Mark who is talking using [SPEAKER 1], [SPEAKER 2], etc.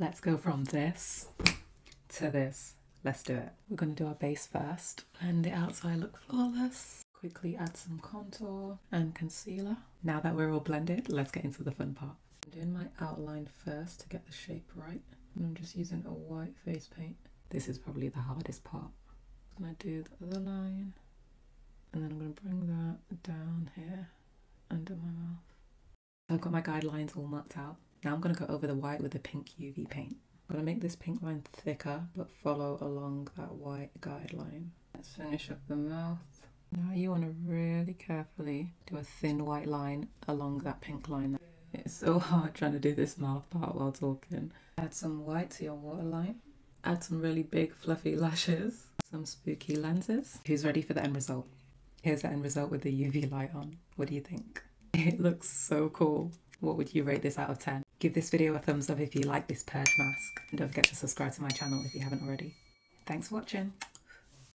[SPEAKER 1] Let's go from this to this. Let's do it. We're going to do our base first. Blend it out so I look flawless. Quickly add some contour and concealer. Now that we're all blended, let's get into the fun part. I'm doing my outline first to get the shape right. And I'm just using a white face paint. This is probably the hardest part. I'm going to do the other line. And then I'm going to bring that down here under my mouth. I've got my guidelines all marked out. Now I'm going to go over the white with the pink UV paint. I'm going to make this pink line thicker, but follow along that white guideline. Let's finish up the mouth. Now you want to really carefully do a thin white line along that pink line. It's so hard trying to do this mouth part while talking. Add some white to your waterline. Add some really big fluffy lashes. Some spooky lenses. Who's ready for the end result? Here's the end result with the UV light on. What do you think? It looks so cool. What would you rate this out of 10? Give this video a thumbs up if you like this Purge mask. And don't forget to subscribe to my channel if you haven't already. Thanks for watching.